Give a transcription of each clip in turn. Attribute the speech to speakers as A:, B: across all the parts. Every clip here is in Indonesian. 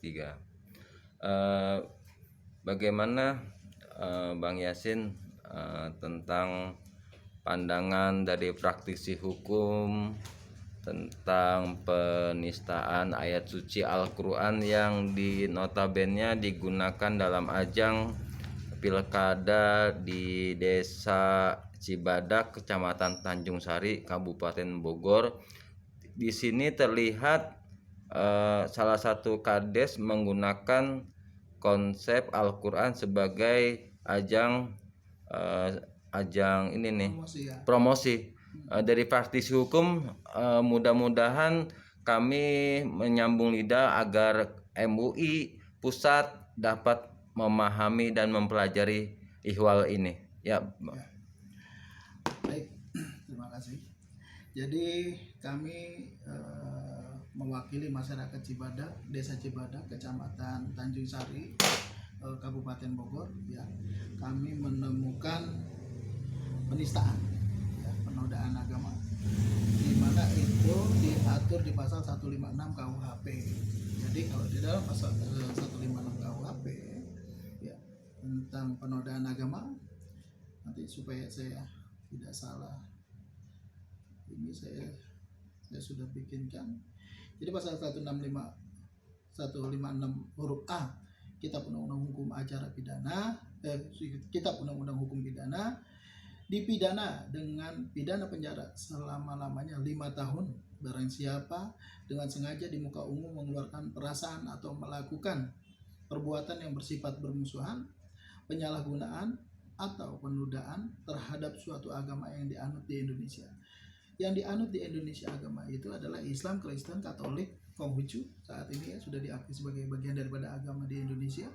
A: 3. Bagaimana Bang Yasin tentang pandangan dari praktisi hukum tentang penistaan ayat suci Al-Quran yang notabene digunakan dalam ajang pilkada di Desa Cibadak, Kecamatan Tanjung Sari, Kabupaten Bogor. Di sini terlihat salah satu kades menggunakan konsep Al-Quran sebagai ajang ini nih promosi. Dari praktisi hukum, mudah-mudahan kami menyambung lidah agar MUI pusat dapat memahami dan mempelajari ihwal ini. Ya.
B: Baik, terima kasih. Jadi kami mewakili masyarakat Cibadak, Desa Cibadak, Kecamatan Tanjung Sari, Kabupaten Bogor. Ya, kami menemukan penistaan, ya, penodaan agama, di mana itu diatur di pasal 156 KUHP. Jadi kalau di dalam pasal 156 KUHP, ya, tentang penodaan agama, nanti supaya saya tidak salah, ini saya sudah bikinkan. Jadi pasal 156 huruf A Kitab Undang-Undang Hukum Acara Pidana, Kitab Undang-Undang Hukum Pidana, dipidana dengan pidana penjara selama-lamanya 5 tahun barang siapa dengan sengaja di muka umum mengeluarkan perasaan atau melakukan perbuatan yang bersifat bermusuhan, penyalahgunaan atau penodaan terhadap suatu agama yang dianut di Indonesia. Yang dianut di Indonesia agama itu adalah Islam, Kristen, Katolik, Konghucu saat ini ya sudah diakui sebagai bagian daripada agama di Indonesia.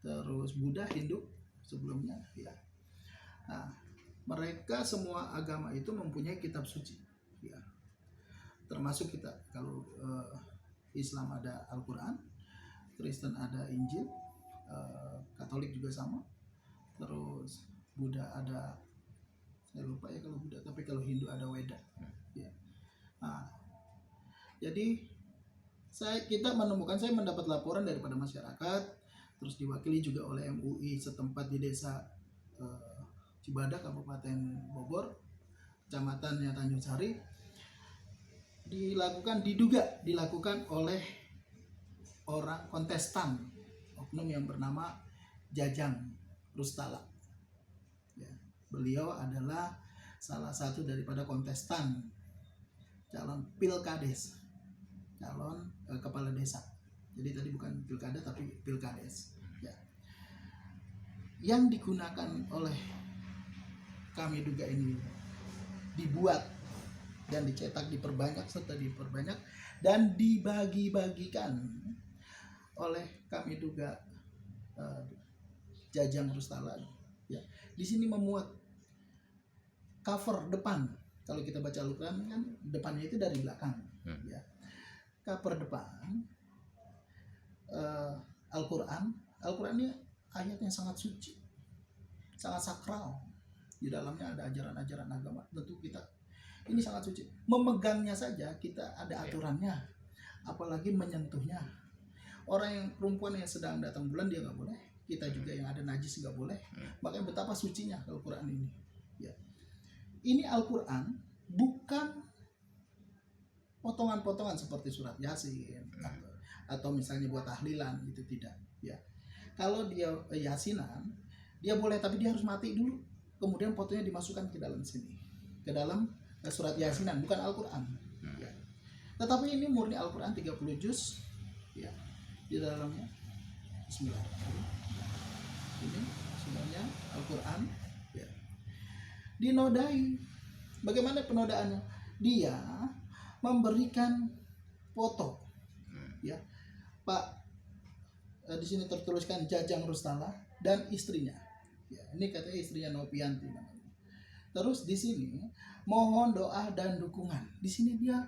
B: Terus Buddha, Hindu sebelumnya ya. Nah, mereka semua agama itu mempunyai kitab suci ya. Termasuk kita kalau Islam ada Al-Quran, Kristen ada Injil, Katolik juga sama. Terus Buddha ada, saya lupa ya kalau Buddha, tapi kalau Hindu ada Weda ya. Nah, jadi saya mendapat laporan daripada masyarakat, terus diwakili juga oleh MUI setempat di Desa Cibadak, Kabupaten Bogor, kecamatannya Tanjung Sari, dilakukan oleh orang kontestan oknum yang bernama Jajang Rustala. Ya, beliau adalah salah satu daripada kontestan calon pilkades, calon kepala desa. Jadi tadi bukan pilkada tapi pilkades. Ya. Yang digunakan oleh kami duga ini dibuat dan dicetak, diperbanyak dan dibagi-bagikan oleh kami duga Jajang Rustala. Ya, di sini memuat cover depan. Kalau kita baca Al-Quran kan depannya itu dari belakang. Ya, cover depan Al-Quran ini ayatnya sangat suci, sangat sakral. Di dalamnya ada ajaran-ajaran agama. Tentu kita ini sangat suci. Memegangnya saja kita ada aturannya, apalagi menyentuhnya. Orang yang perempuan yang sedang datang bulan dia nggak boleh. Kita juga yang ada najis nggak boleh. Makanya betapa sucinya Al-Quran ini. Ya. Ini Al-Quran bukan potongan-potongan seperti surat Yasin atau misalnya buat tahlilan, itu tidak. Ya. Kalau dia Yasinan, dia boleh, tapi dia harus mati dulu. Kemudian fotonya dimasukkan ke dalam sini, ke dalam surat Yasinan, bukan Al-Quran. Ya. Tetapi ini murni Al-Quran 30 juz. Ya. Di dalamnya Bismillah. Ini sebenarnya Al-Quran ya. Dinodai. Bagaimana penodaannya? Dia memberikan foto. Ya. Pak, di sini tertuliskan Jajang Rustala dan istrinya. Ya, ini katanya istrinya Nopianti namanya. Terus di sini mohon doa dan dukungan. Di sini dia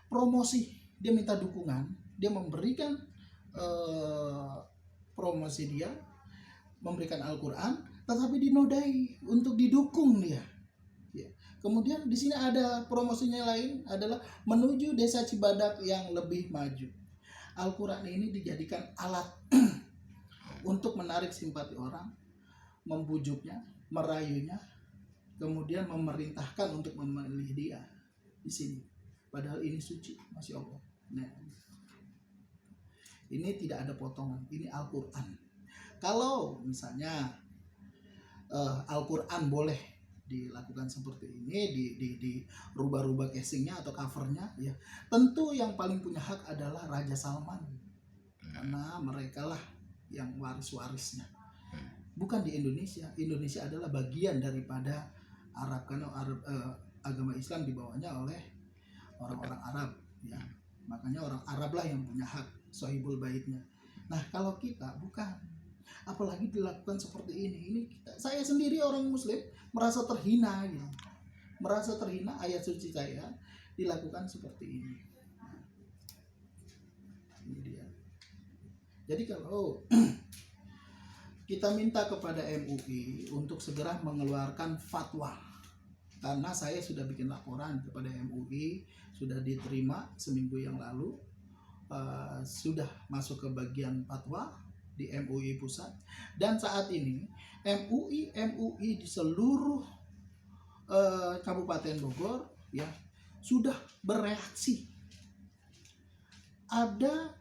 B: promosi, dia minta dukungan, dia memberikan promosi, dia memberikan Al-Quran, tetapi dinodai untuk didukung dia. Ya. Kemudian di sini ada promosinya lain adalah menuju Desa Cibadak yang lebih maju. Al-Quran ini dijadikan alat untuk menarik simpati orang, membujuknya, merayunya, kemudian memerintahkan untuk memilih dia di sini. Padahal ini suci, Masya Allah. Nah, ini tidak ada potongan, ini Al-Quran. Kalau misalnya Al-Quran boleh dilakukan seperti ini, di rubah-rubah casingnya atau covernya, ya tentu yang paling punya hak adalah Raja Salman, karena mereka lah yang waris-warisnya. Bukan di Indonesia. Indonesia adalah bagian daripada Arab, karena agama Islam dibawanya oleh orang-orang Arab, ya makanya orang Arab lah yang punya hak Sohibul Baitnya. Nah kalau kita bukan, apalagi dilakukan seperti ini saya sendiri orang Muslim merasa terhina, ya. Merasa terhina, ayat suci saya dilakukan seperti ini. Ini dia. Jadi kalau kita minta kepada MUI untuk segera mengeluarkan fatwa, karena saya sudah bikin laporan kepada MUI, sudah diterima seminggu yang lalu, sudah masuk ke bagian fatwa di MUI pusat, dan saat ini MUI di seluruh Kabupaten Bogor ya sudah bereaksi. Ada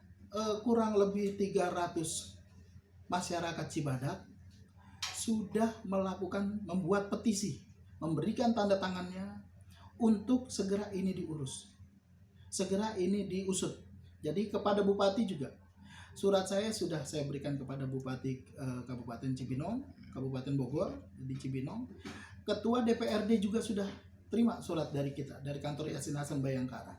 B: kurang lebih 300 masyarakat Cibadak sudah membuat petisi, memberikan tanda tangannya untuk segera ini diurus, segera ini diusut. Jadi kepada Bupati juga, surat saya sudah saya berikan kepada Bupati Kabupaten Cibinong, Kabupaten Bogor di Cibinong. Ketua DPRD juga sudah terima surat dari kita, dari kantor Yasin Hasan Bayangkara.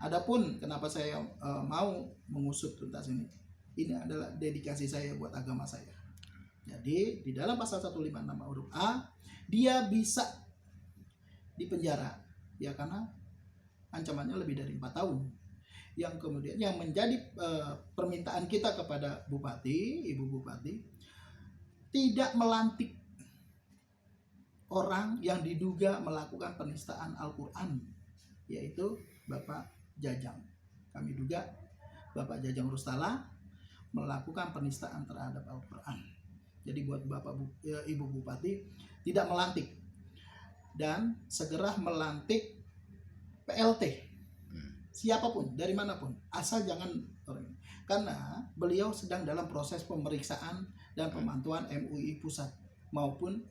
B: Adapun kenapa saya mau mengusut tuntas ini adalah dedikasi saya buat agama saya. Jadi di dalam pasal 156 huruf A, dia bisa dipenjara ya karena ancamannya lebih dari 4 tahun. Yang kemudian yang menjadi permintaan kita kepada Bupati, Ibu Bupati, tidak melantik orang yang diduga melakukan penistaan Al-Quran, yaitu Bapak Jajang. Kami duga Bapak Jajang Rustala melakukan penistaan terhadap Al-Quran. Jadi buat Ibu Bupati tidak melantik dan segera melantik PLT siapapun dari manapun, asal jangan orang, karena beliau sedang dalam proses pemeriksaan dan pemantauan MUI pusat maupun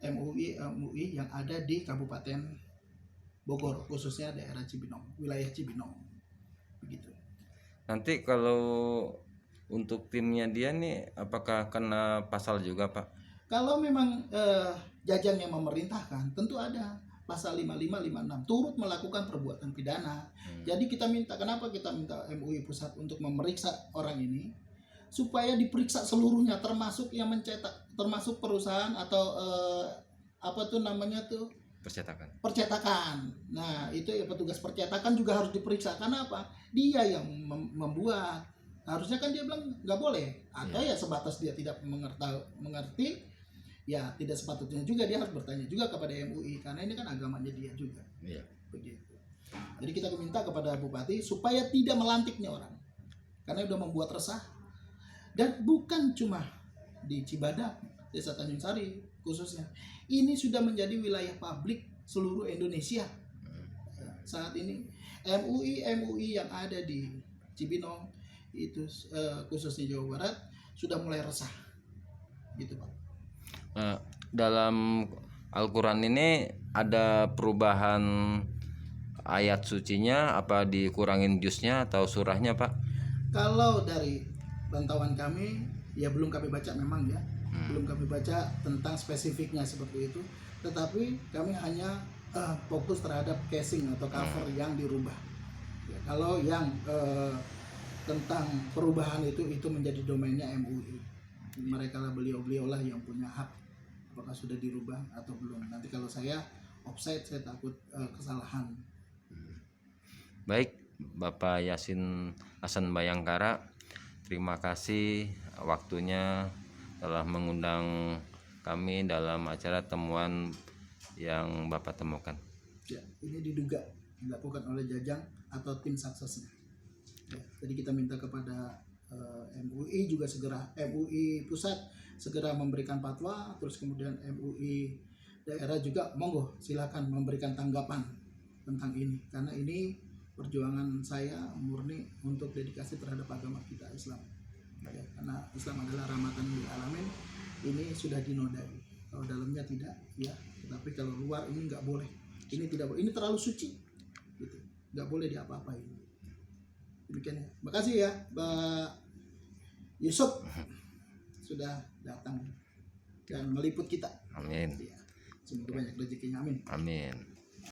B: MUI yang ada di Kabupaten Bogor, khususnya daerah Cibinong, wilayah Cibinong, begitu.
A: Nanti kalau untuk timnya dia nih apakah kena pasal juga Pak?
B: Kalau memang Jajang yang memerintahkan, tentu ada pasal 55, 56 turut melakukan perbuatan pidana. Jadi kita minta, kenapa kita minta MUI pusat untuk memeriksa orang ini, supaya diperiksa seluruhnya, termasuk yang mencetak, termasuk perusahaan atau apa tuh namanya tuh, percetakan. Nah itu ya, petugas percetakan juga harus diperiksa. Karena apa? Dia yang membuat. Harusnya kan dia bilang nggak boleh, atau ya sebatas dia tidak mengerti, ya tidak sepatutnya juga dia harus bertanya juga kepada MUI, karena ini kan agamanya dia juga. Begitu. Jadi kita minta kepada Bupati supaya tidak melantiknya orang, karena udah membuat resah. Dan bukan cuma di Cibadak, Desa Tanjung Sari khususnya, ini sudah menjadi wilayah publik seluruh Indonesia. Saat ini MUI yang ada di Cibinong itu khususnya Jawa Barat sudah mulai resah, gitu Pak.
A: Dalam Al-Quran ini ada perubahan ayat sucinya, apa dikurangin juznya atau surahnya Pak?
B: Kalau dari pantauan kami, ya belum kami baca memang ya, belum kami baca tentang spesifiknya seperti itu, tetapi kami hanya fokus terhadap casing atau cover yang dirubah. Ya, kalau yang tentang perubahan itu menjadi domainnya MUI. Mereka lah, beliau lah yang punya hak apakah sudah dirubah atau belum. Nanti kalau saya offside, saya takut kesalahan.
A: Baik, Bapak Yasin Hasan Bayangkara, terima kasih waktunya telah mengundang kami dalam acara temuan yang Bapak temukan.
B: Ya, ini diduga dilakukan oleh Jajang atau tim suksesnya. Ya, jadi kita minta kepada MUI juga segera, MUI pusat segera memberikan fatwa, terus kemudian MUI daerah juga monggo silakan memberikan tanggapan tentang ini, karena ini perjuangan saya murni untuk dedikasi terhadap agama kita Islam. Ya, karena Islam adalah rahmatan lil alamin, ini sudah dinodai. Kalau dalamnya tidak, ya, tetapi kalau luar ini nggak boleh. Ini tidak boleh. Ini terlalu suci, gitu. Nggak boleh diapa-apain. Demikian ya. Makasih ya, Mbak Yusuf sudah datang dan meliput kita.
A: Amin.
B: Ya, semoga banyak rezekinya. Amin.
A: Amin.